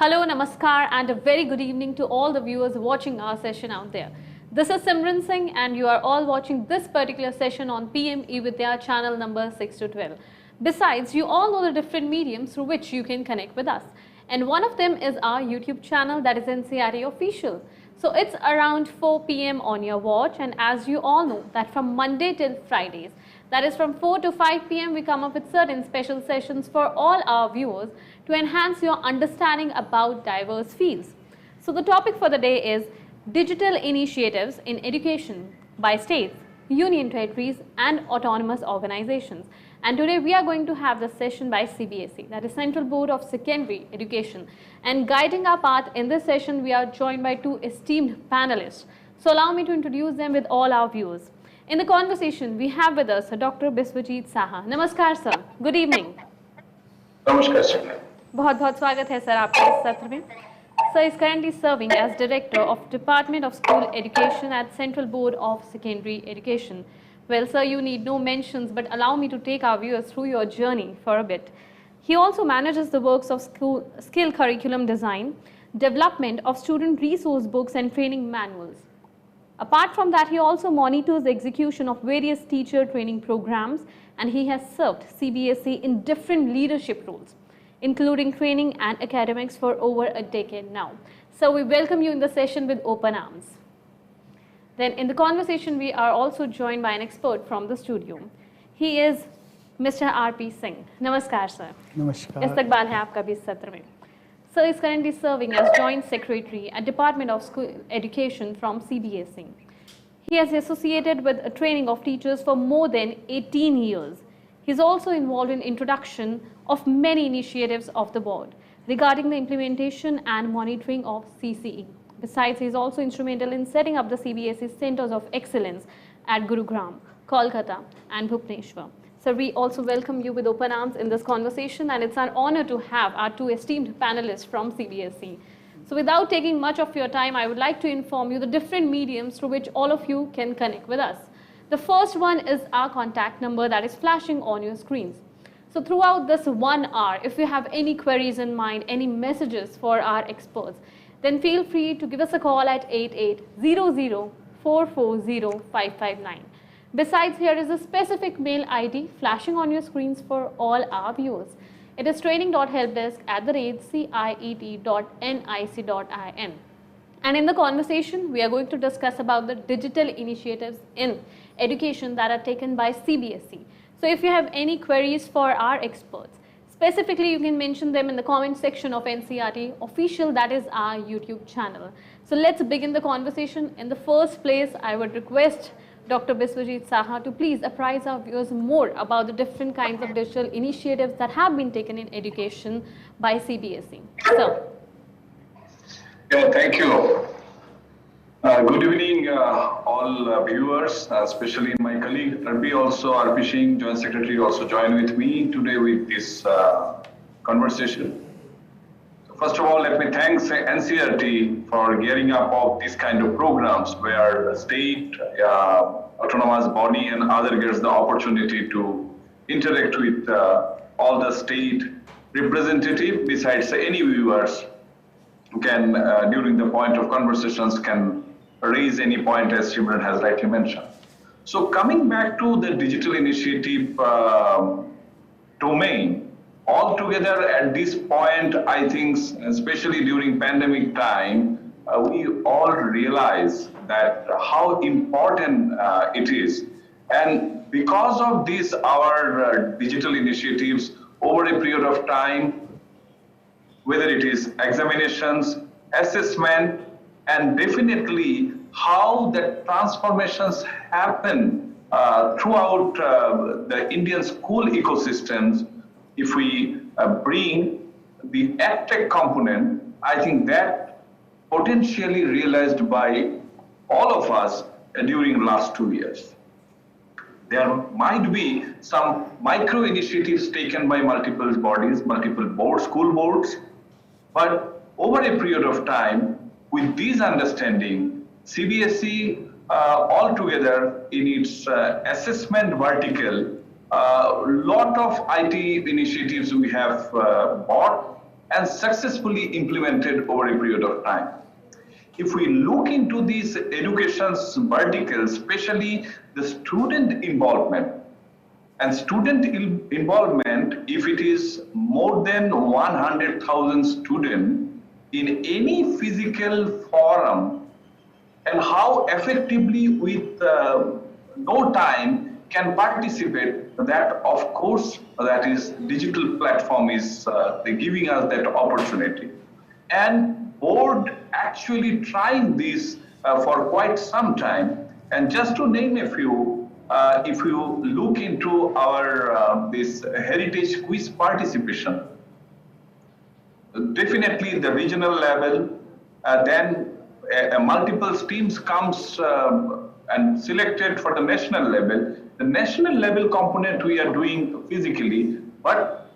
Hello, namaskar, and a very good evening to all the viewers watching our session out there. This is Simran Singh, and you are all watching this particular session on PM eVidya channel number 6 to 12. Besides, you all know the different mediums through which you can connect with us. And one of them is our YouTube channel, that is ncertofficial. So it's around 4 PM on your watch, and as you all know that from Monday till Fridays, that is from 4 to 5 PM, we come up with certain special sessions for all our viewers to enhance your understanding about diverse fields. So the topic for the day is digital initiatives in education by states, union territories and autonomous organizations. And today we are going to have the session by CBSE, that is Central Board of Secondary Education. And guiding our path in this session, we are joined by two esteemed panelists. So allow me to introduce them with all our viewers. In the conversation, we have with us Dr. Biswajit Saha. Namaskar sir. Good evening. Namaskar sir. बहुत स्वागत है sir आपका इस सत्र में. Sir is currently serving as Director of Department of School Education at Central Board of Secondary Education. Well sir, you need no mentions, but allow me to take our viewers through your journey for a bit. He also manages the works of skill curriculum design, development of student resource books and training manuals. Apart from that, he also monitors the execution of various teacher training programs, and he has served CBSE in different leadership roles, including training and academics for over a decade now. So we welcome you in the session with open arms. Then in the conversation, we are also joined by an expert from the studio. He is Mr. R.P. Singh. Namaskar, sir. Namaskar. इस्तकबाल है आपका भी इस सत्र में. Sir is currently serving as Joint Secretary at Department of School Education from CBSE. He has associated with a training of teachers for more than 18 years. He is also involved in introduction of many initiatives of the board regarding the implementation and monitoring of CCE. Besides, he is also instrumental in setting up the CBSE Centers of Excellence at Gurugram, Kolkata and Bhubaneswar. So we also welcome you with open arms in this conversation, and it's an honor to have our two esteemed panelists from CBSE. So without taking much of your time, I would like to inform you the different mediums through which all of you can connect with us. The first one is our contact number that is flashing on your screens. So throughout this 1 hour, if you have any queries in mind, any messages for our experts, then feel free to give us a call at 8800-440-559. Besides, here is a specific mail ID flashing on your screens for all our viewers. It is training.helpdesk@ciet.nic.in. And in the conversation, we are going to discuss about the digital initiatives in education that are taken by CBSE. So if you have any queries for our experts, specifically you can mention them in the comment section of NCRT Official, that is our YouTube channel. So let's begin the conversation. In the first place, I would request Dr. Biswajit Saha to please apprise our viewers more about the different kinds of digital initiatives that have been taken in education by CBSE. So. Yeah, thank you. Good evening, all viewers, especially my colleague RP also, RP Singh, Joint Secretary, also joined with me today with this conversation. So first of all, let me thank NCRT for gearing up of this kind of programs where the state, autonomous body and other gets the opportunity to interact with all the state representative. Besides, any viewers can, during the point of conversations, can raise any point as Simran has rightly mentioned. So coming back to the digital initiative domain, altogether at this point, I think, especially during pandemic time, we all realize that how important it is. And because of this, our digital initiatives over a period of time, whether it is examinations, assessment, and definitely how the transformations happen throughout the Indian school ecosystems, if we bring the EdTech component, I think that potentially realized by all of us during last 2 years. There might be some micro initiatives taken by multiple bodies, multiple boards, school boards, but over a period of time, with this understanding, CBSE altogether in its assessment vertical, lot of IT initiatives we have bought and successfully implemented over a period of time. If we look into these education verticals, especially the student involvement, and student involvement, if it is more than 100,000 students in any physical forum, and how effectively with no time can participate, that of course that is digital platform is giving us that opportunity. And board actually trying this for quite some time. And just to name a few, if you look into our this heritage quiz participation, definitely the regional level, then multiple teams comes and selected for the national level. The national level component we are doing physically, but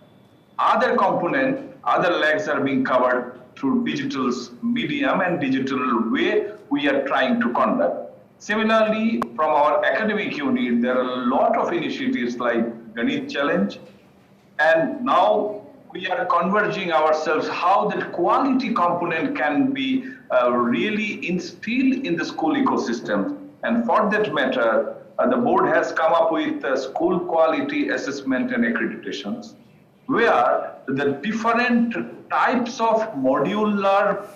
other component, other legs are being covered through digital medium and digital way we are trying to conduct. Similarly, from our academic unit, there are a lot of initiatives like Ganit Challenge, and now we are converging ourselves how that quality component can be really instilled in the school ecosystem. And for that matter, the board has come up with school quality assessment and accreditations, where the different types of modular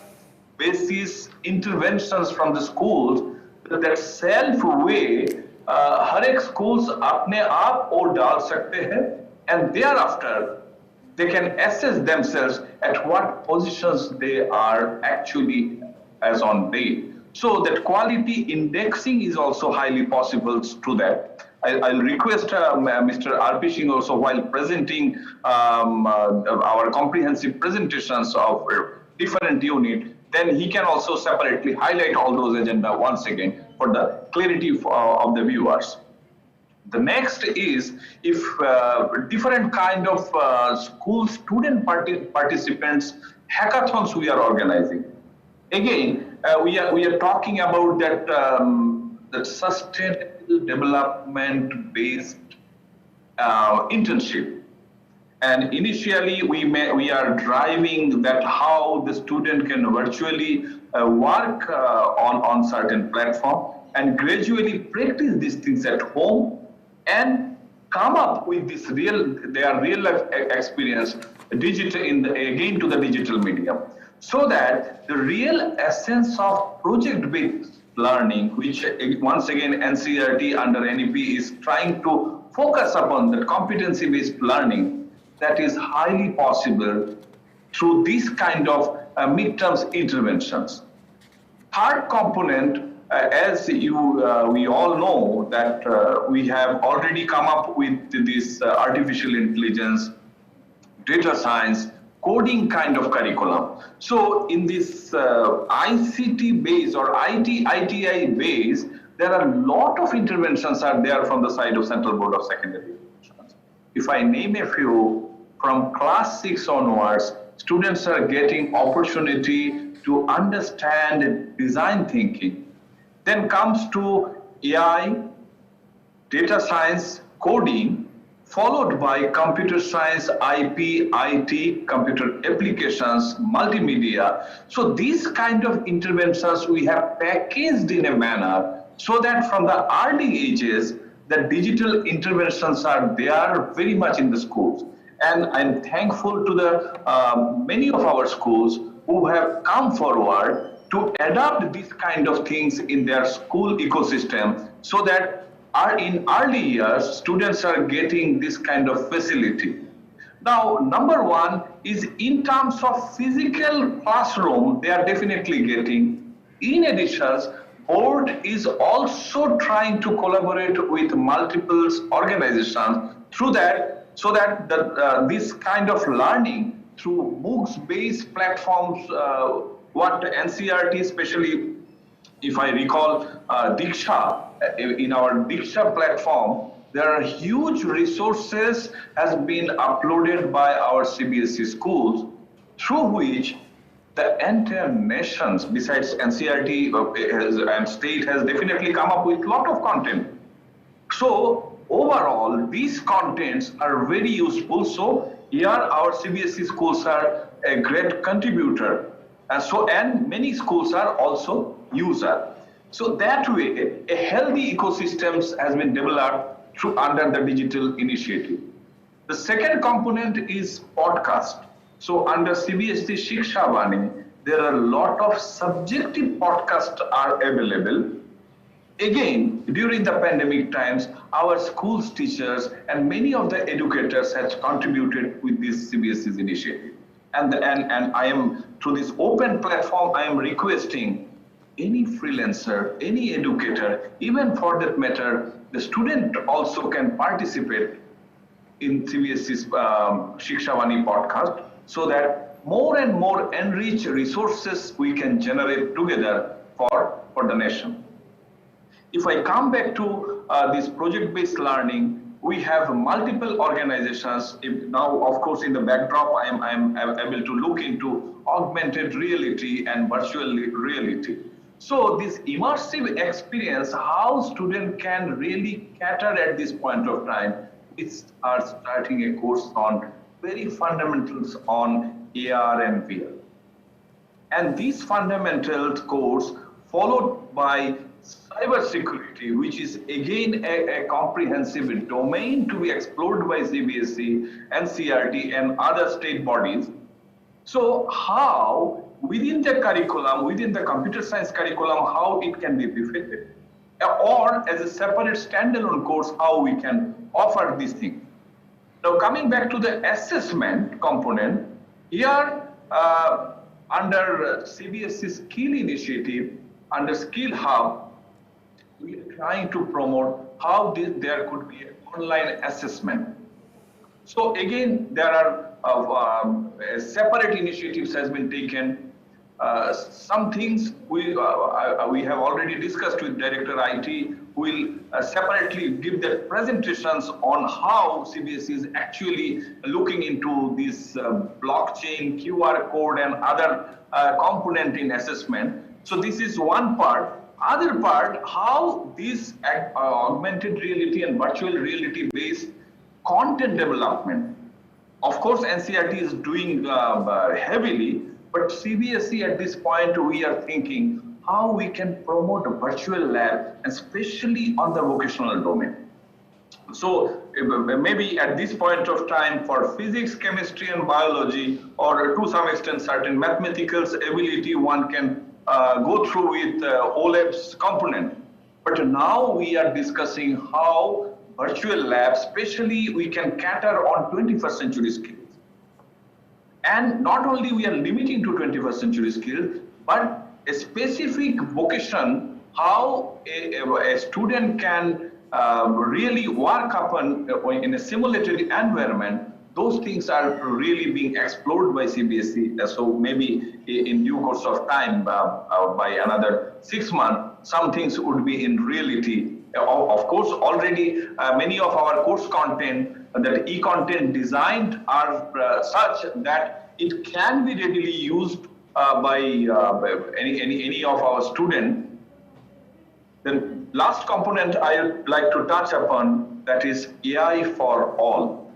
basis interventions from the schools, that self way हर एक schools अपने आप वो डाल सकते हैं, and thereafter they can assess themselves at what positions they are actually as on date. So that quality indexing is also highly possible through that. I'll request Mr. R.P. Singh also, while presenting our comprehensive presentations of different unit, then he can also separately highlight all those agenda once again for the clarity of the viewers. The next is if different kind of school student participants hackathons we are organizing. Again, we are talking about that that sustainable development based internship. And initially we are driving that how the student can virtually work on certain platform and gradually practice these things at home and come up with this their real life experience digital again to the digital medium, so that the real essence of project based learning, which once again NCERT under NEP is trying to focus upon, that competency based learning, that is highly possible through these kind of midterms interventions. Third component, as we all know that we have already come up with this artificial intelligence, data science, coding kind of curriculum. So in this ICT base or ITI base, there are a lot of interventions are there from the side of Central Board of Secondary Education. If I name a few, from class 6 onwards, students are getting opportunity to understand design thinking. Then comes to AI, data science, coding, followed by computer science, IP, IT, computer applications, multimedia. So these kind of interventions we have packaged in a manner so that from the early ages, the digital interventions are there very much in the schools. And I'm thankful to the many of our schools who have come forward to adopt these kind of things in their school ecosystem, so that in early years, students are getting this kind of facility. Now, number one is in terms of physical classroom, they are definitely getting. In addition, board is also trying to collaborate with multiple organizations through that, so that this kind of learning through MOOCs-based platforms, what NCERT, especially if I recall Diksha, in our Diksha platform, there are huge resources has been uploaded by our CBSE schools, through which the entire nations, besides NCERT and state, has definitely come up with a lot of content. So overall, these contents are very useful. So here our CBSE schools are a great contributor. And many schools are also user. So that way, a healthy ecosystem has been developed under the digital initiative. The second component is podcast. So under CBSE Shiksha Vani, there are a lot of subjective podcasts are available. Again, during the pandemic times, our schools teachers and many of the educators have contributed with this CBSE's initiative. And I am, through this open platform, I am requesting any freelancer, any educator, even for that matter, the student also can participate in CBSE's Shikshawani podcast, so that more and more enriched resources we can generate together for the nation. If I come back to this project-based learning, we have multiple organizations. Now, of course, in the backdrop, I am able to look into augmented reality and virtual reality. So this immersive experience, how students can really cater at this point of time, are starting a course on very fundamentals on AR and VR. And this fundamental course followed by cybersecurity, which is again a comprehensive domain to be explored by CBSE, NCERT, and other state bodies. So how within the curriculum, within the computer science curriculum, how it can be befitted, or as a separate standalone course, how we can offer this thing. Now coming back to the assessment component, here under CBSE Skill Initiative, under Skill Hub, we are trying to promote how there could be an online assessment. So again, there are separate initiatives has been taken. Some things we have already discussed with Director IT. Will separately give their presentations on how CBSE is actually looking into this blockchain, QR code, and other component in assessment. So this is one part. Other part, how this augmented reality and virtual reality based content development. Of course, NCERT is doing heavily, but CBSE at this point, we are thinking how we can promote a virtual lab, especially on the vocational domain. So maybe at this point of time for physics, chemistry, and biology, or to some extent certain mathematical ability, one can go through with OLab's component. But now we are discussing how virtual labs, especially we can cater on 21st century skills. And not only we are limiting to 21st century skills, but a specific vocation, how a student can really work upon in a simulated environment, those things are really being explored by CBSE. So maybe in due course of time, by another 6 months, some things would be in reality. Of course, already many of our course content, that e-content designed are such that it can be readily used by any of our students. Then last component I would like to touch upon, that is AI for all.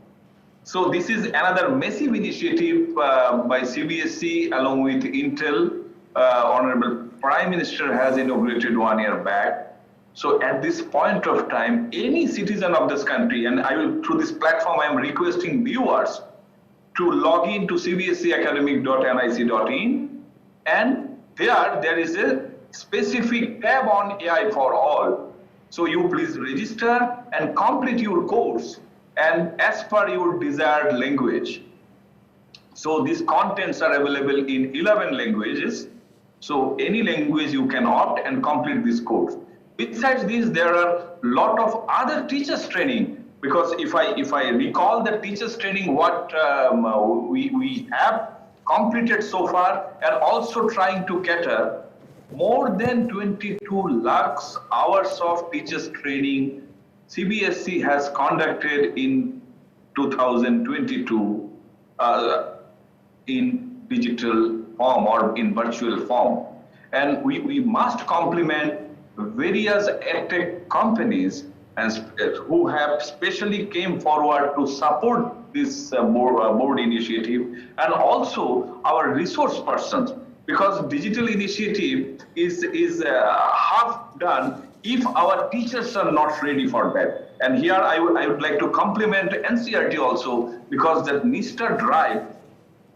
So this is another massive initiative by CBSE along with Intel. Honorable Prime Minister has inaugurated 1 year back. So at this point of time, any citizen of this country, and I will, through this platform, I am requesting viewers to log in to cbseacademic.nic.in, and there is a specific tab on AI for all. So you please register and complete your course, and as per your desired language. So these contents are available in 11 languages. So any language you can opt and complete this course. Besides this, there are a lot of other teachers training, because if I recall the teachers training, what we have completed so far, and also trying to cater more than 22 lakhs hours of teachers training CBSE has conducted in 2022 in digital form or in virtual form. And we must complement various edtech companies and who have specially came forward to support this board initiative, and also our resource persons, because digital initiative is half done if our teachers are not ready for that. And here I would like to compliment NCERT also, because that Nista drive,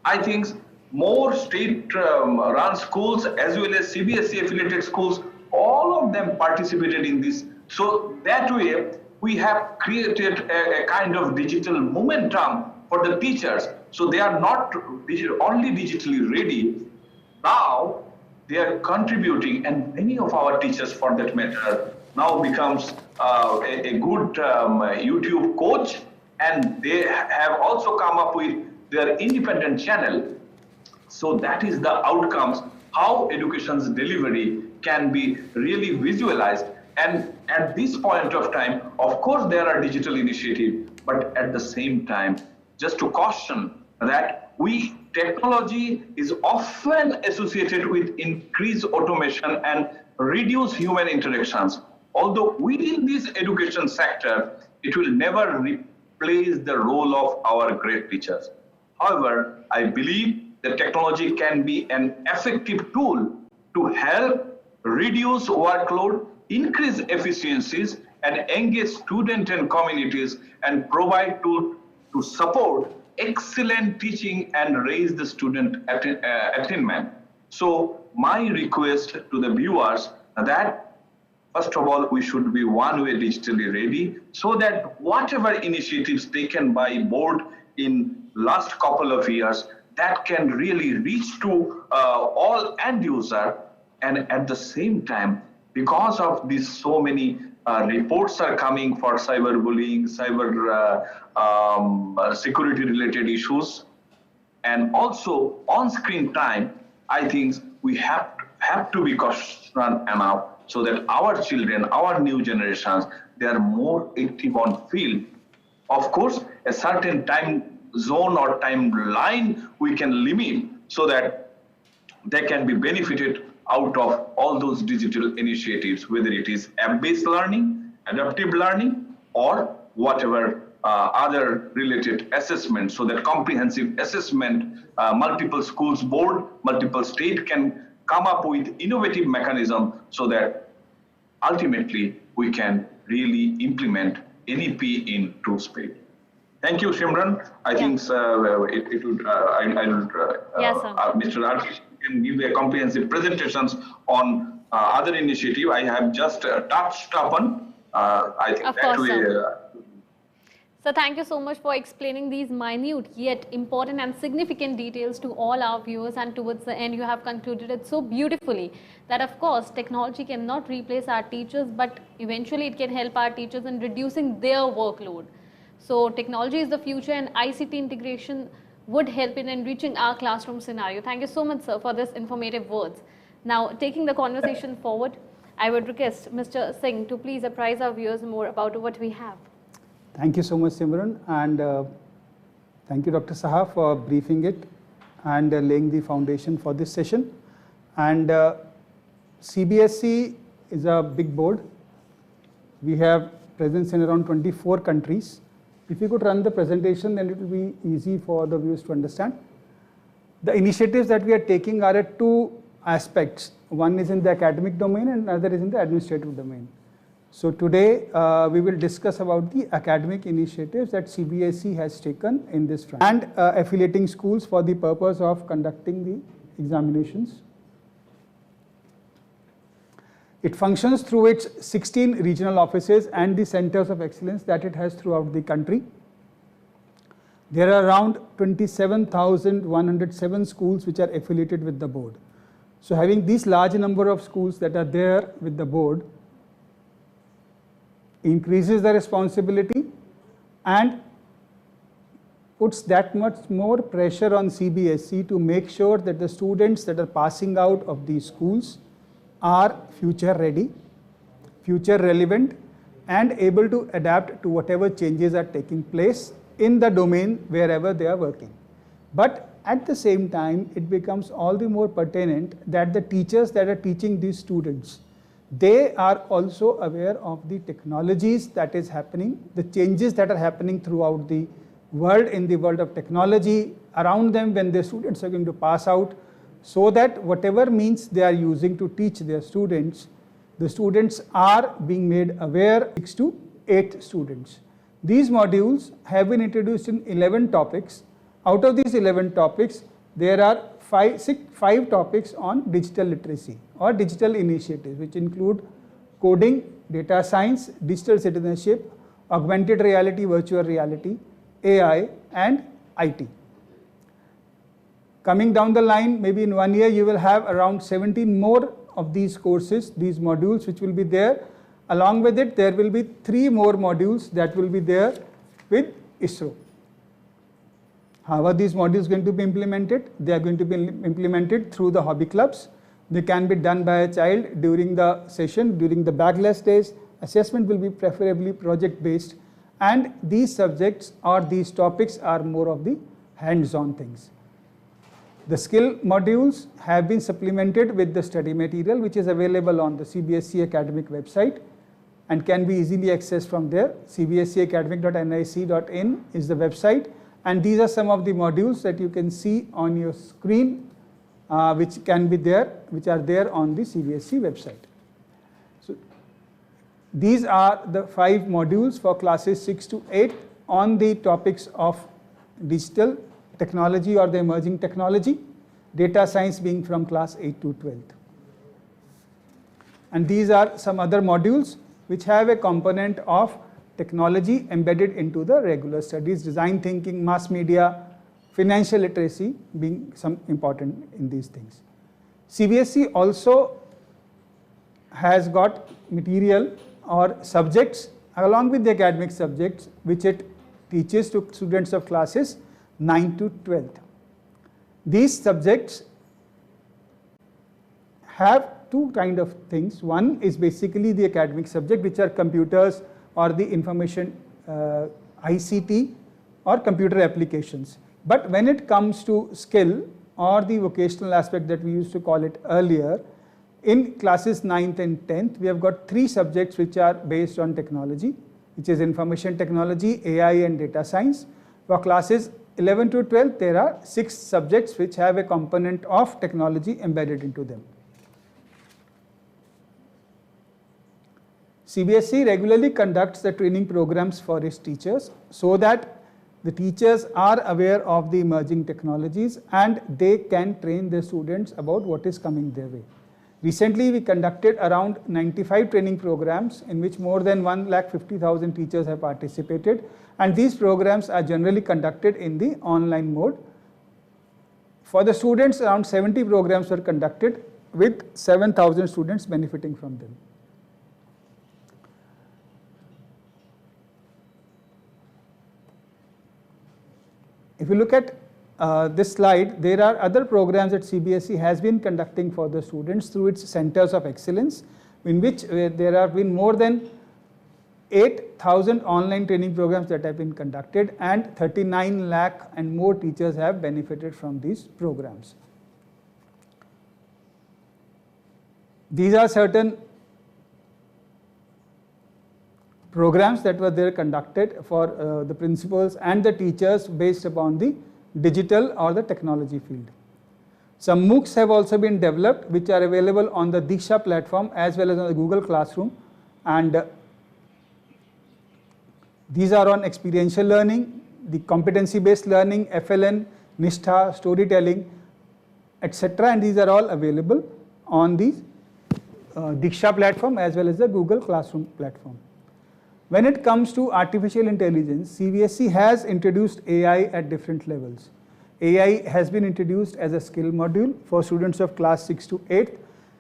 I think more state-run schools as well as CBSE affiliated schools, all of them participated in this. So that way, we have created a kind of digital momentum for the teachers. So they are not only digitally ready. Now they are contributing, and many of our teachers, for that matter, now becomes a good YouTube coach, and they have also come up with their independent channel. So that is the outcomes, how education's delivery can be really visualized. And at this point of time, of course, there are digital initiatives, but at the same time, just to caution that technology is often associated with increased automation and reduced human interactions. Although within this education sector, it will never replace the role of our great teachers. However, I believe that technology can be an effective tool to help reduce workload, increase efficiencies, and engage students and communities, and provide tools to support excellent teaching and raise the student attainment. So my request to the viewers that, first of all, we should be one-way digitally ready, so that whatever initiatives taken by board in last couple of years, that can really reach to all end user. And at the same time, because of these so many reports are coming for cyberbullying, cyber security related issues, and also on-screen time, I think we have to be cautious enough so that our children, our new generations, they are more active on field. Of course, a certain time zone or timeline we can limit so that they can be benefited out of all those digital initiatives, whether it is app-based learning, adaptive learning, or whatever other related assessment, so that comprehensive assessment, multiple schools board, multiple state can come up with innovative mechanism so that ultimately we can really implement NEP in true speed. Thank you, Shimran. I think it would, Mr. Artish can give a comprehensive presentations on other initiative I have just touched upon. I think of that course, way. So thank you so much for explaining these minute yet important and significant details to all our viewers, and towards the end you have concluded it so beautifully that of course technology cannot replace our teachers, but eventually it can help our teachers in reducing their workload. So technology is the future, and ICT integration would help in enriching our classroom scenario. Thank you so much, sir, for this informative words. Now, taking the conversation forward, I would request Mr. Singh to please apprise our viewers more about what we have. Thank you so much, Simran, and thank you, Dr. Saha, for briefing it and laying the foundation for this session. And CBSE is a big board. We have presence in around 24 countries. If you could run the presentation, then it will be easy for the viewers to understand. The initiatives that we are taking are at two aspects. One is in the academic domain and another is in the administrative domain. So today we will discuss about the academic initiatives that CBSE has taken in this front, and affiliating schools for the purpose of conducting the examinations. It functions through its 16 regional offices and the centers of excellence that it has throughout the country. There are around 27,107 schools which are affiliated with the board. So having this large number of schools that are there with the board increases the responsibility and puts that much more pressure on CBSE to make sure that the students that are passing out of these schools are future ready, future relevant, and able to adapt to whatever changes are taking place in the domain wherever they are working. But at the same time, it becomes all the more pertinent that the teachers that are teaching these students, they are also aware of the technologies that is happening, the changes that are happening throughout the world, in the world of technology around them when their students are going to pass out, so that whatever means they are using to teach their students, the students are being made aware. 6 to 8 students. These modules have been introduced in 11 topics. Out of these 11 topics, there are 5 topics on digital literacy or digital initiatives, which include coding, data science, digital citizenship, augmented reality, virtual reality, AI and IT. Coming down the line, maybe in 1 year, you will have around 17 more of these courses, these modules which will be there. Along with it, there will be 3 more modules that will be there with ISRO. How are these modules going to be implemented? They are going to be implemented through the hobby clubs. They can be done by a child during the session, during the backless days. Assessment will be preferably project based, and these subjects or these topics are more of the hands-on things. The skill modules have been supplemented with the study material, which is available on the CBSE academic website and can be easily accessed from there. cbseacademic.nic.in is the website, and these are some of the modules that you can see on your screen, which are there on the CBSE website. So these are the 5 modules for classes 6 to 8 on the topics of digital technology or the emerging technology, data science being from class 8 to 12th. And these are some other modules which have a component of technology embedded into the regular studies, design thinking, mass media, financial literacy being some important in these things. CBSE also has got material or subjects along with the academic subjects which it teaches to students of classes 9 to 12th. These subjects have 2 kind of things. One is basically the academic subject, which are computers or the information ICT or computer applications. But when it comes to skill or the vocational aspect that we used to call it earlier, in classes 9th and 10th, we have got 3 subjects which are based on technology, which is information technology, AI and data science. For classes 11 to 12, there are 6 subjects which have a component of technology embedded into them. CBSE regularly conducts the training programs for its teachers so that the teachers are aware of the emerging technologies and they can train their students about what is coming their way. Recently, we conducted around 95 training programs in which more than 1,50,000 teachers have participated, and these programs are generally conducted in the online mode. For the students, around 70 programs were conducted with 7,000 students benefiting from them. If you look at this slide, there are other programs that CBSE has been conducting for the students through its centers of excellence, in which there have been more than 8,000 online training programs that have been conducted, and 39 lakh and more teachers have benefited from these programs. These are certain programs that were there conducted for the principals and the teachers based upon the digital or the technology field. Some MOOCs have also been developed which are available on the Diksha platform as well as on the Google Classroom, and these are on experiential learning, the competency based learning, FLN, Nishtha, storytelling, etc., and these are all available on the Diksha platform as well as the Google Classroom platform. When it comes to artificial intelligence, CBSE has introduced AI at different levels. AI has been introduced as a skill module for students of class 6 to 8.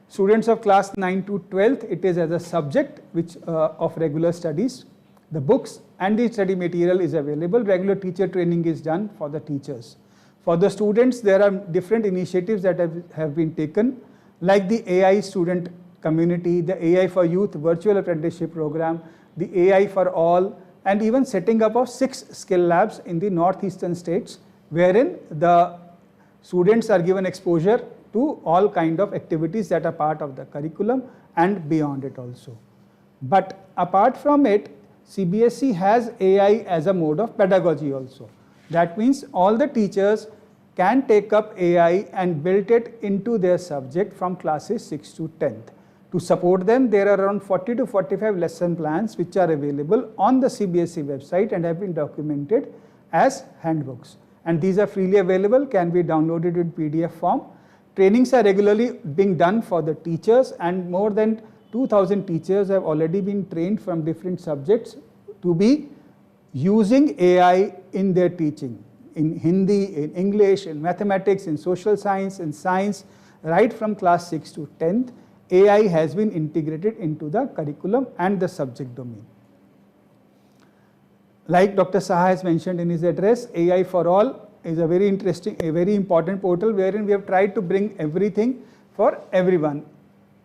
Students of class 9 to 12th, it is as a subject which of regular studies. The books and the study material is available. Regular teacher training is done for the teachers. For the students, there are different initiatives that have been taken, like the AI student community, the AI for youth virtual apprenticeship program, the AI for all, and even setting up of 6 skill labs in the northeastern states, wherein the students are given exposure to all kind of activities that are part of the curriculum, and beyond it also. But apart from it, CBSE has AI as a mode of pedagogy also. That means all the teachers can take up AI and build it into their subject from classes 6 to 10th. To support them, there are around 40 to 45 lesson plans which are available on the CBSE website and have been documented as handbooks. And these are freely available, can be downloaded in PDF form. Trainings are regularly being done for the teachers, and more than 2,000 teachers have already been trained from different subjects to be using AI in their teaching, in Hindi, in English, in mathematics, in social science, in science, right from class 6 to 10th. AI has been integrated into the curriculum and the subject domain. Like Dr. Saha has mentioned in his address, AI for All is a very interesting, a very important portal wherein we have tried to bring everything for everyone.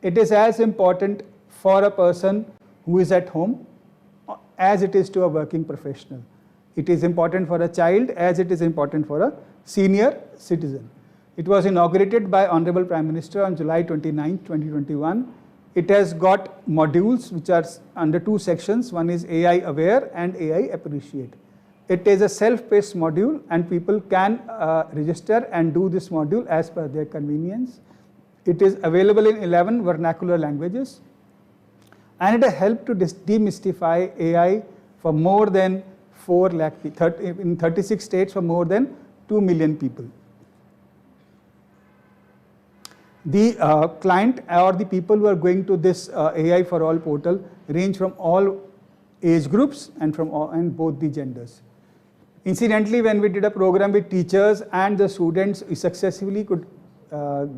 It is as important for a person who is at home as it is to a working professional. It is important for a child as it is important for a senior citizen. It was inaugurated by Honorable Prime Minister on July 29, 2021. It has got modules which are under two sections. One is AI Aware and AI Appreciate. It is a self-paced module and people can register and do this module as per their convenience. It is available in 11 vernacular languages, and it has helped to demystify AI for more than 4 lakh people, in 36 states for more than 2 million people. The client or the people who are going to this AI for All portal range from all age groups and from and both the genders. Incidentally, when we did a program with teachers and the students, we successfully could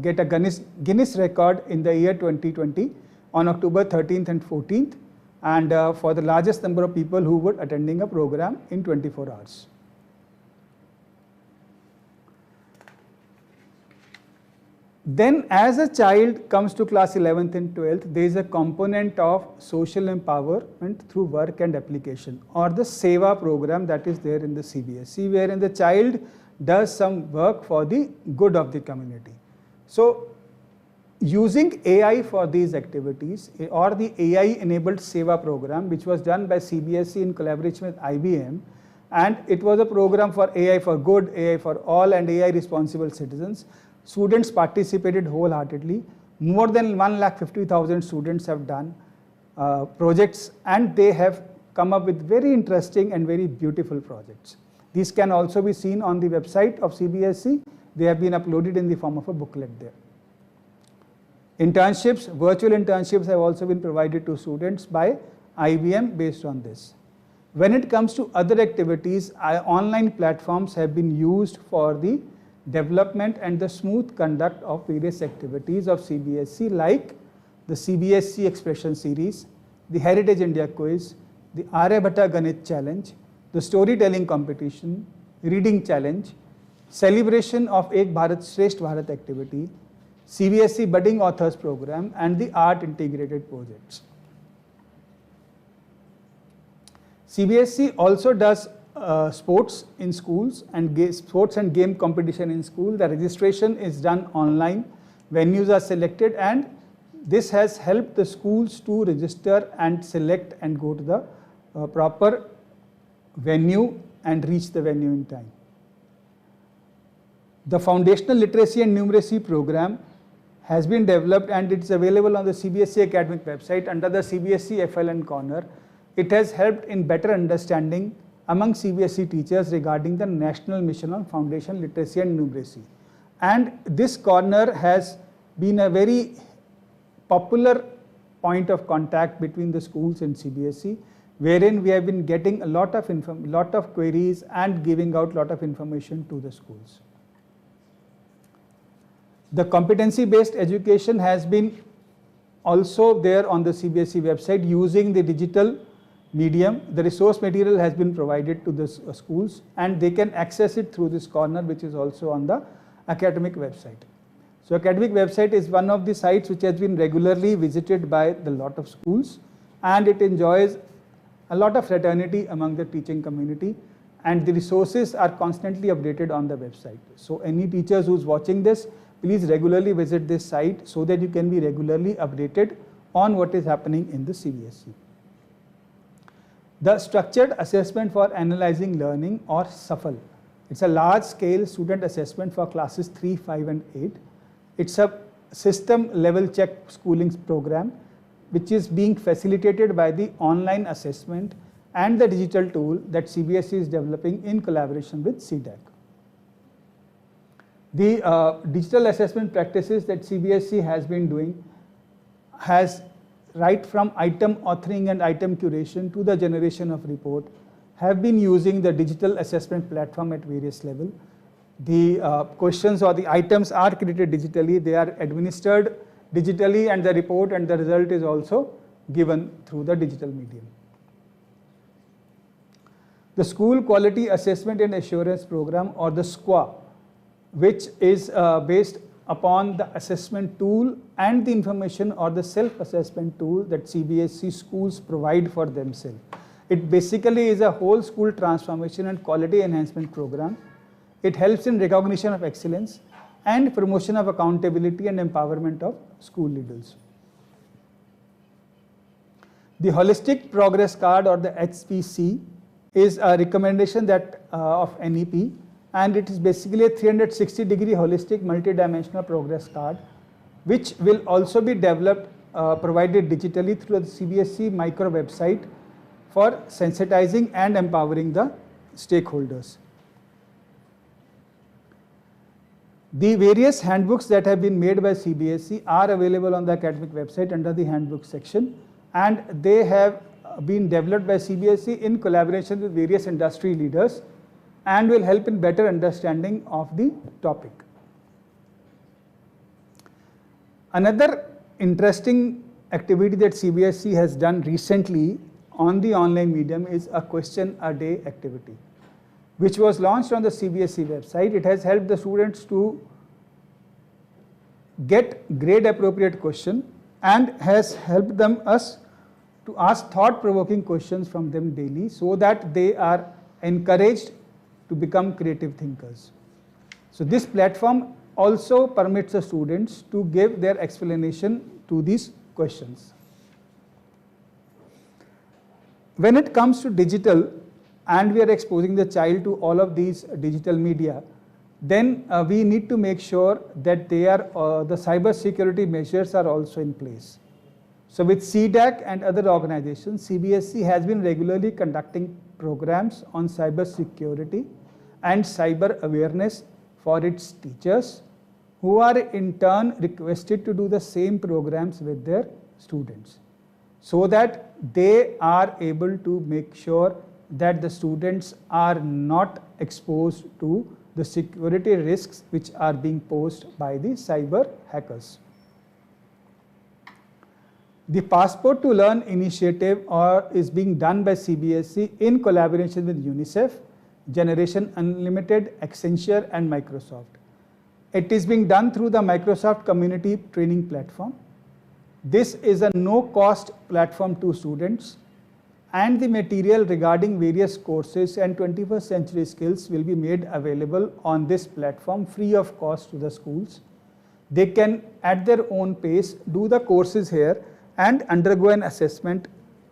get a Guinness record in the year 2020 on October 13th and 14th, and for the largest number of people who were attending a program in 24 hours. Then as a child comes to class 11th and 12th, there is a component of social empowerment through work and application, or the SEVA program that is there in the CBSE, wherein the child does some work for the good of the community. So using AI for these activities, or the AI enabled SEVA program, which was done by CBSE in collaboration with IBM, and it was a program for AI for good, AI for all, and AI responsible citizens. Students participated wholeheartedly. More than 1,50,000 students have done projects, and they have come up with very interesting and very beautiful projects. These can also be seen on the website of CBSE. They have been uploaded in the form of a booklet there. Internships, virtual internships have also been provided to students by IBM based on this. When it comes to other activities, online platforms have been used for the development and the smooth conduct of various activities of CBSE, like the CBSE Expression Series, the Heritage India Quiz, the Aryabhatta Ganit Challenge, the Storytelling Competition, Reading Challenge, celebration of Ek Bharat Shresth Bharat activity, CBSE Budding Authors Program, and the Art Integrated Projects. CBSE also does sports in schools and sports and game competition in school. The registration is done online, venues are selected, and this has helped the schools to register and select and go to the proper venue and reach the venue in time. The Foundational Literacy and Numeracy program has been developed, and it is available on the CBSE academic website under the CBSE FLN corner. It has helped in better understanding among CBSE teachers regarding the National Mission on Foundation Literacy and Numeracy. And this corner has been a very popular point of contact between the schools and CBSE, wherein we have been getting a lot of queries and giving out a lot of information to the schools. The competency-based education has been also there on the CBSE website using the digital medium. The resource material has been provided to the schools, and they can access it through this corner, which is also on the academic website. So academic website is one of the sites which has been regularly visited by the lot of schools, and it enjoys a lot of fraternity among the teaching community, and the resources are constantly updated on the website. So any teachers who's watching this, please regularly visit this site so that you can be regularly updated on what is happening in the CBSE. The Structured Assessment for Analyzing Learning, or SAFL. It's a large-scale student assessment for classes 3, 5 and 8. It's a system-level check schooling program which is being facilitated by the online assessment and the digital tool that CBSE is developing in collaboration with CDAC. The digital assessment practices that CBSE has been doing has right from item authoring and item curation to the generation of report have been using the digital assessment platform at various levels. The questions or the items are created digitally, they are administered digitally, and the report and the result is also given through the digital medium. The School Quality Assessment and Assurance Program, or the SQA, which is based upon the assessment tool and the information or the self-assessment tool that CBSE schools provide for themselves. It basically is a whole school transformation and quality enhancement program. It helps in recognition of excellence and promotion of accountability and empowerment of school leaders. The Holistic Progress Card, or the HPC, is a recommendation that of NEP, and it is basically a 360-degree holistic multidimensional progress card, which will also be developed, provided digitally through the CBSE micro website for sensitizing and empowering the stakeholders. The various handbooks that have been made by CBSE are available on the academic website under the handbook section, and they have been developed by CBSE in collaboration with various industry leaders and will help in better understanding of the topic. Another interesting activity that CBSE has done recently on the online medium is a question a day activity, which was launched on the CBSE website. It has helped the students to get grade appropriate question and has helped us to ask thought-provoking questions from them daily so that they are encouraged to become creative thinkers. So this platform also permits the students to give their explanation to these questions. When it comes to digital, and we are exposing the child to all of these digital media, then we need to make sure that they are, the cyber security measures are also in place. So with CDAC and other organizations, CBSE has been regularly conducting programs on cyber security and cyber awareness for its teachers, who are in turn requested to do the same programs with their students, so that they are able to make sure that the students are not exposed to the security risks which are being posed by the cyber hackers. The Passport to Learn initiative is being done by CBSE in collaboration with UNICEF, Generation Unlimited, Accenture and Microsoft. It is being done through the Microsoft Community Training Platform. This is a no-cost platform to students, and the material regarding various courses and 21st century skills will be made available on this platform free of cost to the schools. They can at their own pace do the courses here and undergo an assessment,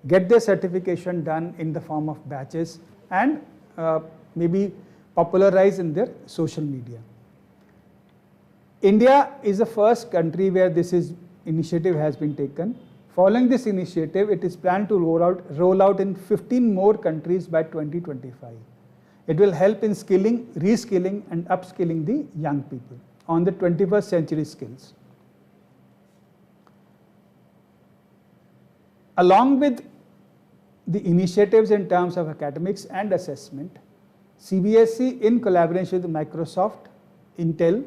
get their certification done in the form of batches, and maybe popularize in their social media. India is the first country where this initiative has been taken. Following this initiative, it is planned to roll out in 15 more countries by 2025. It will help in skilling, reskilling and upskilling the young people on the 21st century skills. Along with the initiatives in terms of academics and assessment, CBSE in collaboration with Microsoft, Intel,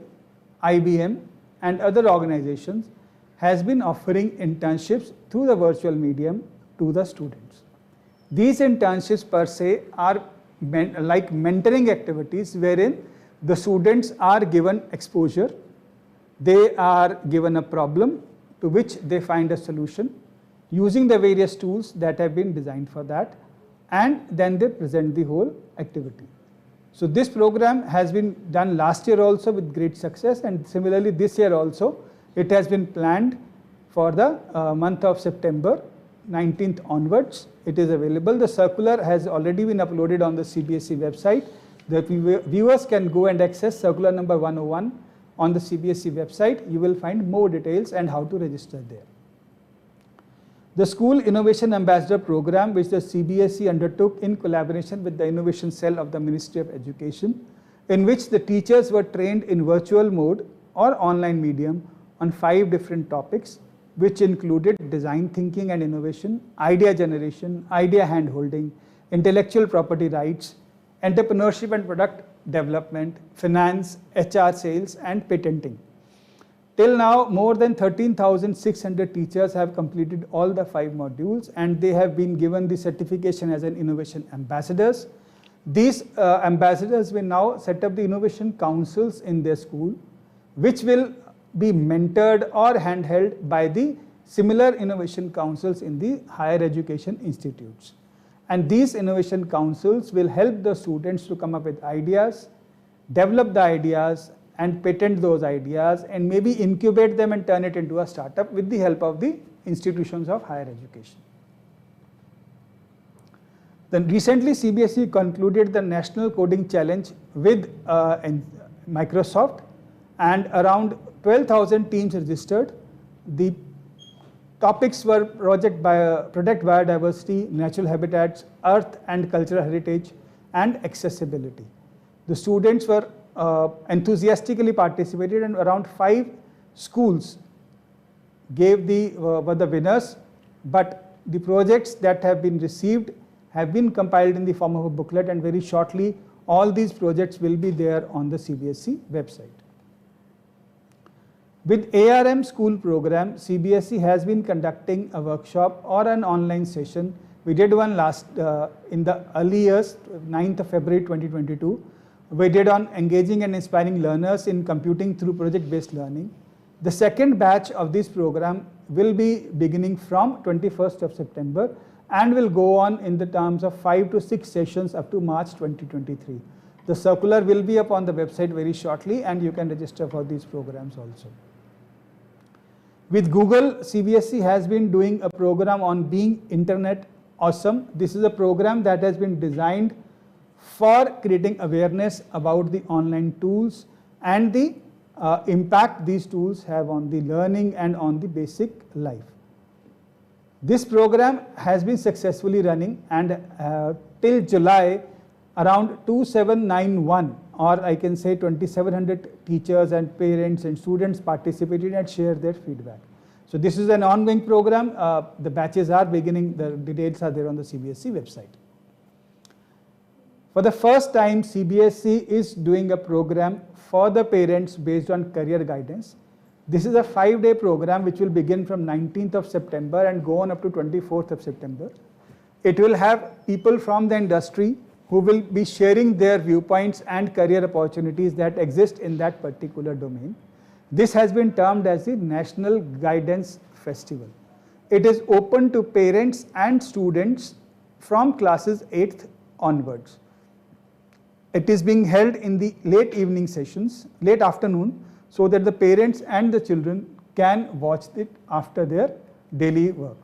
IBM and other organizations has been offering internships through the virtual medium to the students. These internships per se are like mentoring activities wherein the students are given exposure, they are given a problem to which they find a solution using the various tools that have been designed for that, and then they present the whole activity. So this program has been done last year also with great success, and similarly this year also it has been planned for the month of September 19th onwards. It is available. The circular has already been uploaded on the CBSE website. The viewers can go and access circular number 101 on the CBSE website. You will find more details and how to register there. The School Innovation Ambassador Program, which the CBSE undertook in collaboration with the Innovation Cell of the Ministry of Education, in which the teachers were trained in virtual mode or online medium on 5 different topics, which included design thinking and innovation, idea generation, idea handholding, intellectual property rights, entrepreneurship and product development, finance, HR sales, and patenting. Till now, more than 13,600 teachers have completed all the 5 modules, and they have been given the certification as an innovation ambassadors. These ambassadors will now set up the innovation councils in their school, which will be mentored or handheld by the similar innovation councils in the higher education institutes. And these innovation councils will help the students to come up with ideas, develop the ideas, and patent those ideas, and maybe incubate them and turn it into a startup with the help of the institutions of higher education. Then recently CBSE concluded the National Coding Challenge with Microsoft, and around 12,000 teams registered. The topics were protect biodiversity, natural habitats, earth and cultural heritage, and accessibility. The students were enthusiastically participated, and around 5 schools were the winners, but the projects that have been received have been compiled in the form of a booklet, and very shortly all these projects will be there on the CBSE website. With ARM school program, CBSE has been conducting a workshop or an online session. We did one in the early years, 9th of February 2022. We did on engaging and inspiring learners in computing through project-based learning. The second batch of this program will be beginning from 21st of September and will go on in the terms of 5 to 6 sessions up to March 2023. The circular will be up on the website very shortly, and you can register for these programs also. With Google, CBSE has been doing a program on being Internet awesome. This is a program that has been designed for creating awareness about the online tools and the impact these tools have on the learning and on the basic life. This program has been successfully running, and till July, around 2791, or I can say 2700 teachers and parents and students participated and shared their feedback. So this is an ongoing program. The batches are beginning. The details are there on the CBSE website. For the first time, CBSE is doing a program for the parents based on career guidance. This is a 5-day program which will begin from 19th of September and go on up to 24th of September. It will have people from the industry who will be sharing their viewpoints and career opportunities that exist in that particular domain. This has been termed as the National Guidance Festival. It is open to parents and students from classes 8th onwards. It is being held in the late evening sessions, late afternoon, so that the parents and the children can watch it after their daily work.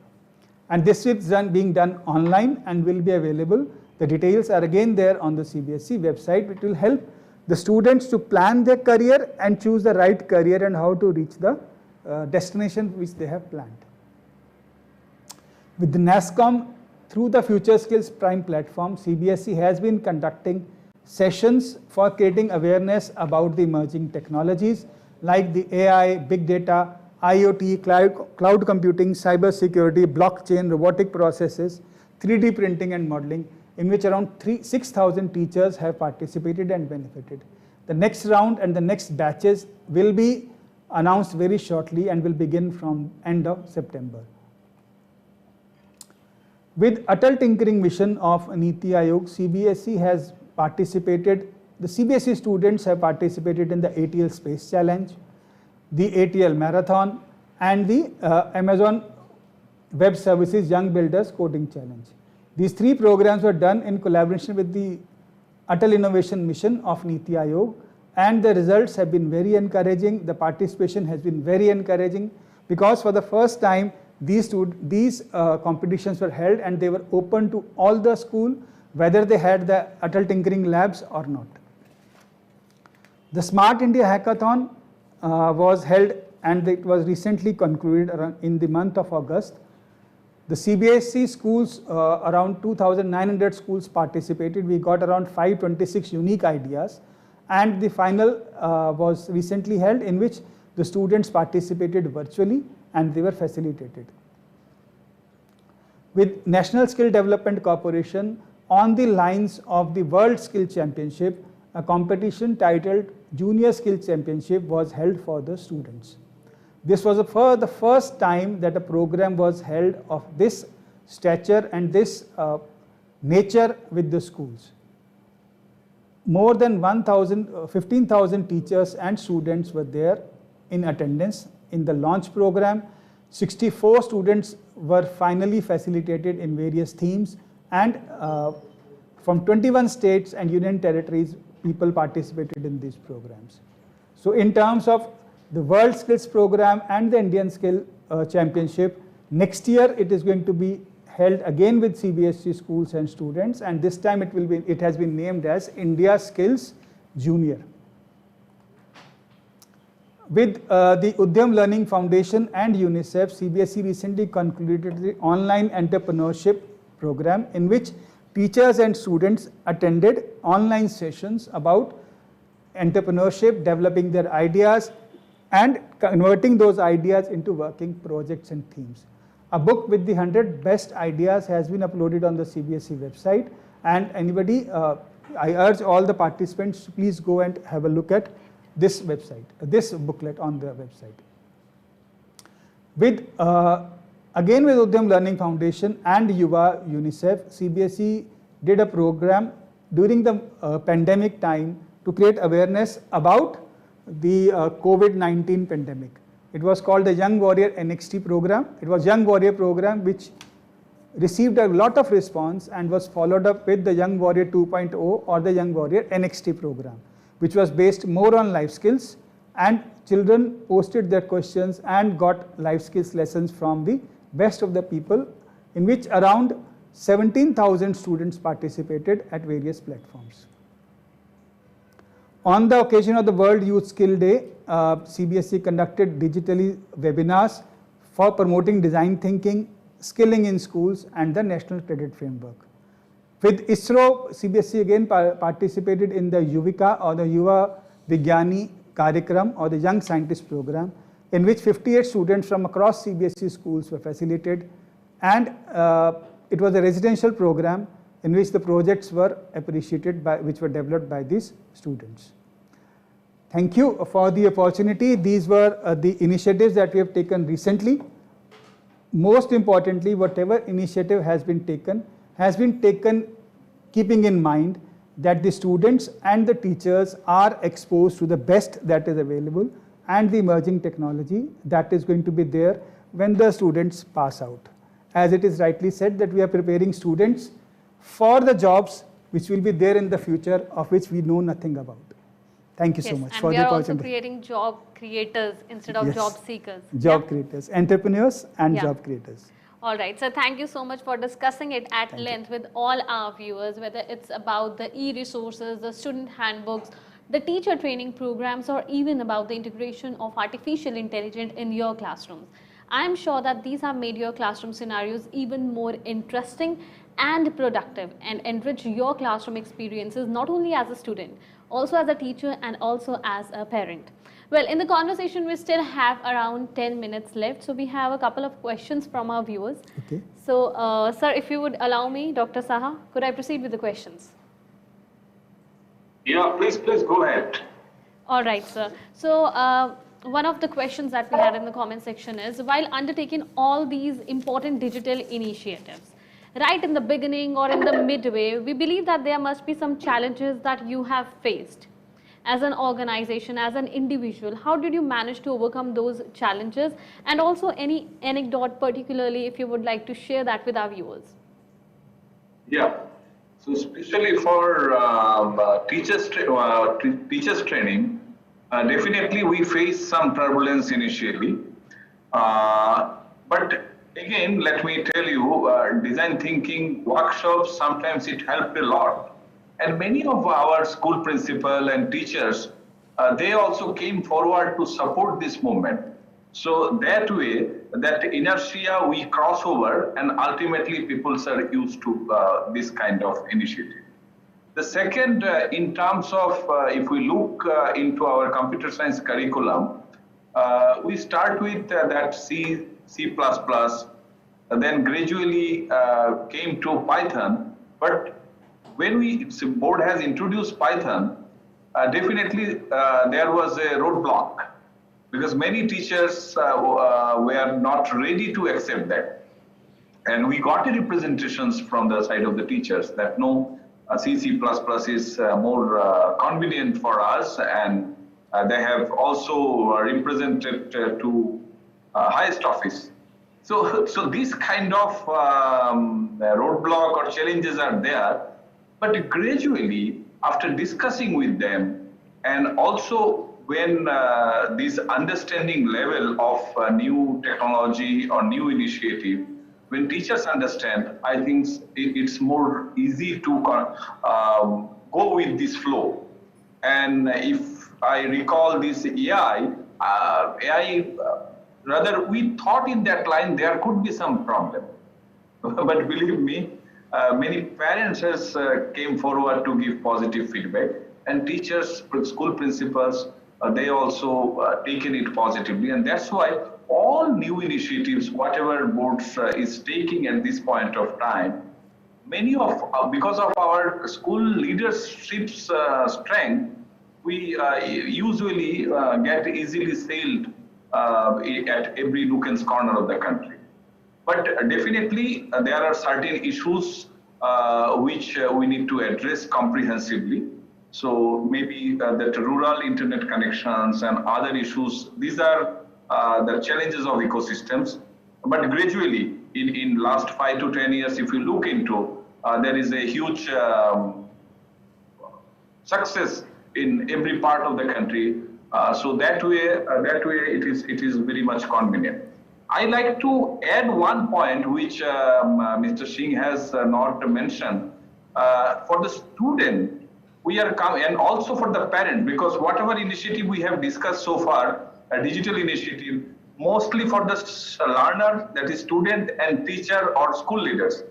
And this is being done online and will be available. The details are again there on the CBSE website, which will help the students to plan their career and choose the right career and how to reach the destination which they have planned. With the NASSCOM, through the Future Skills Prime platform, CBSE has been conducting sessions for creating awareness about the emerging technologies like the AI, big data, IoT, cloud computing, cyber security, blockchain, robotic processes, 3D printing and modeling, in which around 6,000 teachers have participated and benefited. The next round and the next batches will be announced very shortly and will begin from end of September. With Atal Tinkering Mission of Niti Aayog, CBSE has participated, the CBSE students have participated in the ATL Space Challenge, the ATL Marathon, and the Amazon Web Services Young Builders Coding Challenge. These 3 programs were done in collaboration with the Atal Innovation Mission of Niti Aayog, and the results have been very encouraging. The participation has been very encouraging. because for the first time these competitions were held and they were open to all the school, whether they had the Atal Tinkering Labs or not. The Smart India Hackathon was held and it was recently concluded in the month of August. The CBSE schools, around 2,900 schools participated. We got around 526 unique ideas, and the final was recently held, in which the students participated virtually and they were facilitated. With National Skill Development Corporation, on the lines of the World Skill Championship, a competition titled Junior Skill Championship was held for the students. This was for the first time that a program was held of this stature and this nature with the schools. More than 15,000 teachers and students were there in attendance in the launch program. 64 students were finally facilitated in various themes, and from 21 states and union territories, people participated in these programs. So in terms of the World Skills Program and the Indian Skill Championship, next year it is going to be held again with CBSE schools and students, and this time it has been named as India Skills Junior. With the Udyam Learning Foundation and UNICEF, CBSE recently concluded the online entrepreneurship program, in which teachers and students attended online sessions about entrepreneurship, developing their ideas and converting those ideas into working projects and themes. A book with the 100 best ideas has been uploaded on the CBSE website, and anybody, I urge all the participants to please go and have a look at this website, this booklet on the website. With again with Udyam Learning Foundation and Yuva UNICEF, CBSE did a program during the pandemic time to create awareness about the COVID-19 pandemic. It was called the Young Warrior NXT program. It was Young Warrior program which received a lot of response and was followed up with the Young Warrior 2.0 or the Young Warrior NXT program, which was based more on life skills, and children posted their questions and got life skills lessons from the best of the people, in which around 17,000 students participated at various platforms. On the occasion of the World Youth Skill Day, CBSE conducted digitally webinars for promoting design thinking, skilling in schools, and the National Credit Framework. With ISRO, CBSE again participated in the Yuvika or the Yuva Vigyani Karikram or the Young Scientist program, in which 58 students from across CBSE schools were facilitated, and it was a residential program in which the projects were appreciated which were developed by these students. Thank you for the opportunity. These were the initiatives that we have taken recently. Most importantly, whatever initiative has been taken keeping in mind that the students and the teachers are exposed to the best that is available and the emerging technology that is going to be there when the students pass out. As it is rightly said, that we are preparing students for the jobs which will be there in the future, of which we know nothing about. Thank you so much for the opportunity. And we are also creating job creators instead of job seekers. Job creators, entrepreneurs and job creators. All right, so thank you so much for discussing it at length with all our viewers, whether it's about the e-resources, the student handbooks, the teacher training programs, or even about the integration of artificial intelligence in your classrooms. I am sure that these have made your classroom scenarios even more interesting and productive and enrich your classroom experiences not only as a student, also as a teacher and also as a parent. Well, in the conversation we still have around 10 minutes left, so we have a couple of questions from our viewers. Okay. So, sir, if you would allow me, Dr. Saha, could I proceed with the questions? Yeah, please go ahead. All right, sir. So, one of the questions that we had in the comment section is, while undertaking all these important digital initiatives, right in the beginning or in the midway, we believe that there must be some challenges that you have faced as an organization, as an individual. How did you manage to overcome those challenges? And also any anecdote particularly, if you would like to share that with our viewers. Yeah, so especially for teachers training, definitely we face some turbulence initially. But again, let me tell you, design thinking workshops, sometimes it helped a lot. And many of our school principal and teachers, they also came forward to support this movement. So that way, that inertia we cross over, and ultimately people are used to this kind of initiative. The second, in terms of if we look into our computer science curriculum, we start with that C++, then gradually came to Python. But when the board has introduced Python, definitely there was a roadblock because many teachers were not ready to accept that. And we got representations from the side of the teachers that no, C++ is more convenient for us, and they have also represented to highest office. So these kind of roadblock or challenges are there, but gradually after discussing with them, and also when this understanding level of new technology or new initiative, when teachers understand, I think it's more easy to go with this flow. And if I recall this AI, rather we thought in that line there could be some problem. But believe me, many parents has came forward to give positive feedback, and teachers, school principals, they also taken it positively, and that's why all new initiatives, whatever boards is taking at this point of time, many of, because of our school leadership's strength, we usually get easily sailed at every nook and corner of the country. But definitely there are certain issues which we need to address comprehensively. So maybe that rural internet connections and other issues, these are the challenges of ecosystems. But gradually, in last 5 to 10 years, if you look into, there is a huge success in every part of the country. So that way it is very much convenient. I like to add one point which Mr. Singh has not mentioned. For the student, we are coming, and also for the parent, because whatever initiative we have discussed so far, a digital initiative, mostly for the learner, that is student and teacher or school leaders.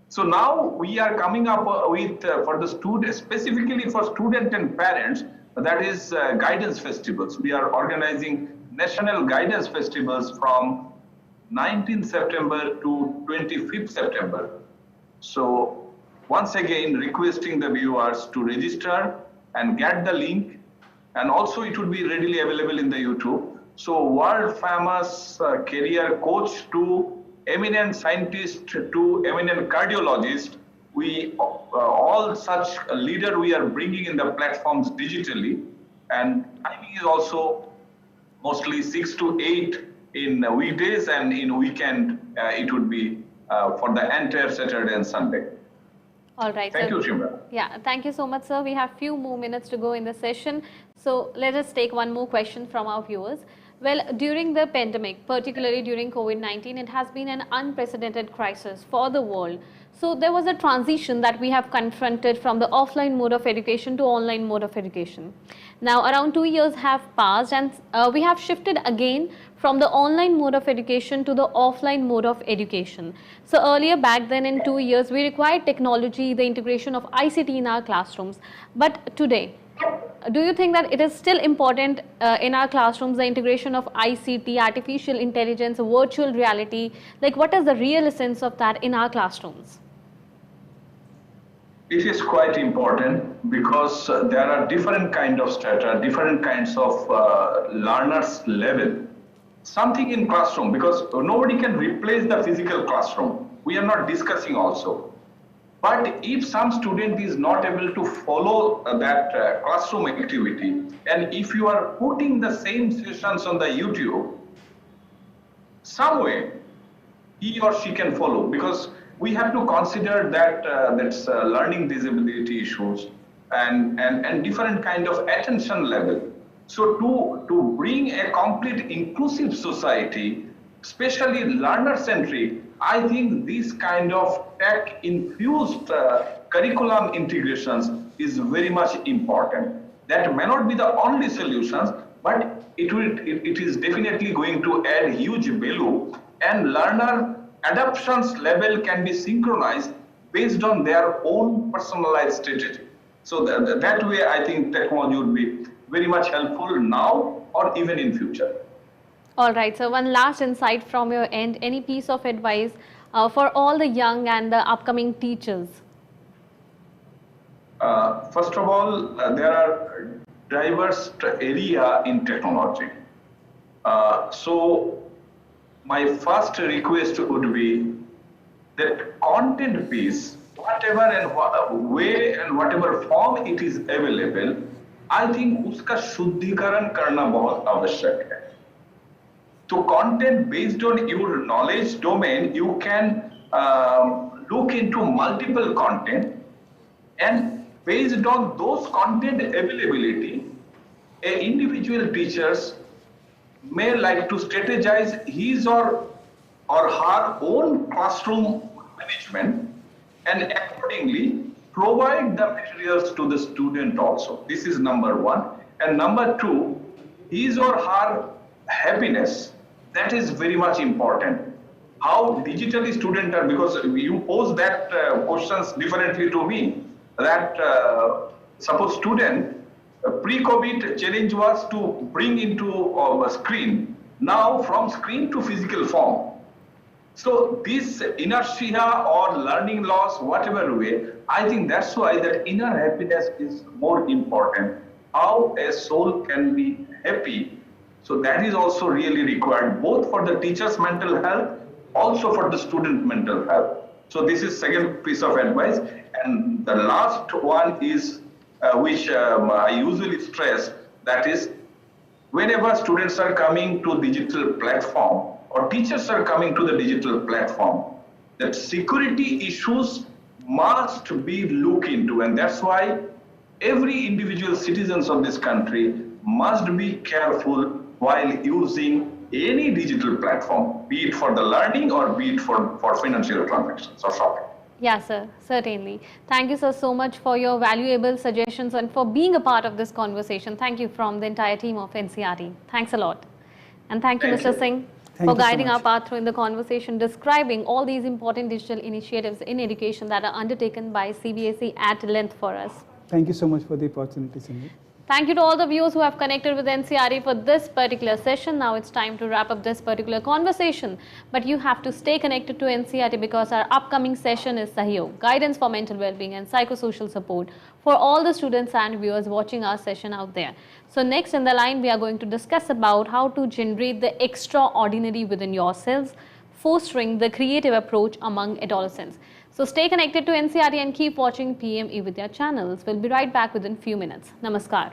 So now we are coming up with, for the student, specifically for student and parents, that is guidance festivals. We are organizing national guidance festivals from 19th September to 25th September. So once again, requesting the viewers to register and get the link, and also it would be readily available in the YouTube. So world famous career coach to eminent scientist to eminent cardiologist, we all such a leader we are bringing in the platforms digitally, and timing is also mostly 6 to 8 in weekdays, and in weekend it would be for the entire Saturday and Sunday. All right. Thank you, Shimra. Yeah, thank you so much, sir. We have few more minutes to go in the session. So let us take one more question from our viewers. Well, during the pandemic, particularly during COVID-19, it has been an unprecedented crisis for the world. So there was a transition that we have confronted from the offline mode of education to online mode of education. Now around 2 years have passed, and we have shifted again from the online mode of education to the offline mode of education. So earlier back then in 2 years, we required technology, the integration of ICT in our classrooms. But today, do you think that it is still important in our classrooms, the integration of ICT, artificial intelligence, virtual reality? Like, what is the real essence of that in our classrooms? It is quite important because there are different kind of strata, different kinds of learners level. Something in classroom, because nobody can replace the physical classroom. We are not discussing also. But if some student is not able to follow that classroom activity, and if you are putting the same sessions on the YouTube, some way he or she can follow, because we have to consider that that's learning disability issues and different kind of attention level. So to bring a complete inclusive society, especially learner-centric, I think this kind of tech-infused curriculum integrations is very much important. That may not be the only solutions, but it is definitely going to add huge value, and learner adoptions level can be synchronized based on their own personalized strategy. So that way, I think technology would be very much helpful now or even in future. All right, so one last insight from your end, any piece of advice for all the young and the upcoming teachers? First of all, there are diverse area in technology. So my first request would be that content piece, whatever and way and whatever form it is available, I think उसका शुद्धिकरण करना बहुत आवश्यक है. So content based on your knowledge domain, you can look into multiple content, and based on those content availability, individual teachers may like to strategize his or her own classroom management and accordingly provide the materials to the student also. This is number one. And number two, his or her happiness. That is very much important. How digitally students are, because you pose that questions differently to me, that suppose student, pre-COVID challenge was to bring into a screen, now from screen to physical form. So this inertia or learning loss, whatever way, I think that's why that inner happiness is more important. How a soul can be happy. So that is also really required, both for the teacher's mental health, also for the student mental health. So this is second piece of advice. And the last one is, which I usually stress, that is, whenever students are coming to digital platform, or teachers are coming to the digital platform, that security issues must be looked into, and that's why every individual citizens of this country must be careful while using any digital platform, be it for the learning or be it for financial transactions or shopping. Yes, sir, certainly. Thank you, sir, so much for your valuable suggestions and for being a part of this conversation. Thank you from the entire team of NCRT. Thanks a lot. And thank you, Mr. Singh, for guiding our path through in the conversation, describing all these important digital initiatives in education that are undertaken by CBSE at length for us. Thank you so much for the opportunity, Sandeep. Thank you to all the viewers who have connected with NCRT for this particular session. Now it's time to wrap up this particular conversation. But you have to stay connected to NCRT because our upcoming session is Sahyog, guidance for mental well-being and psychosocial support for all the students and viewers watching our session out there. So next in the line, we are going to discuss about how to generate the extraordinary within yourselves, fostering the creative approach among adolescents. So stay connected to NCRT and keep watching PM eVidya channels. We'll be right back within few minutes. Namaskar.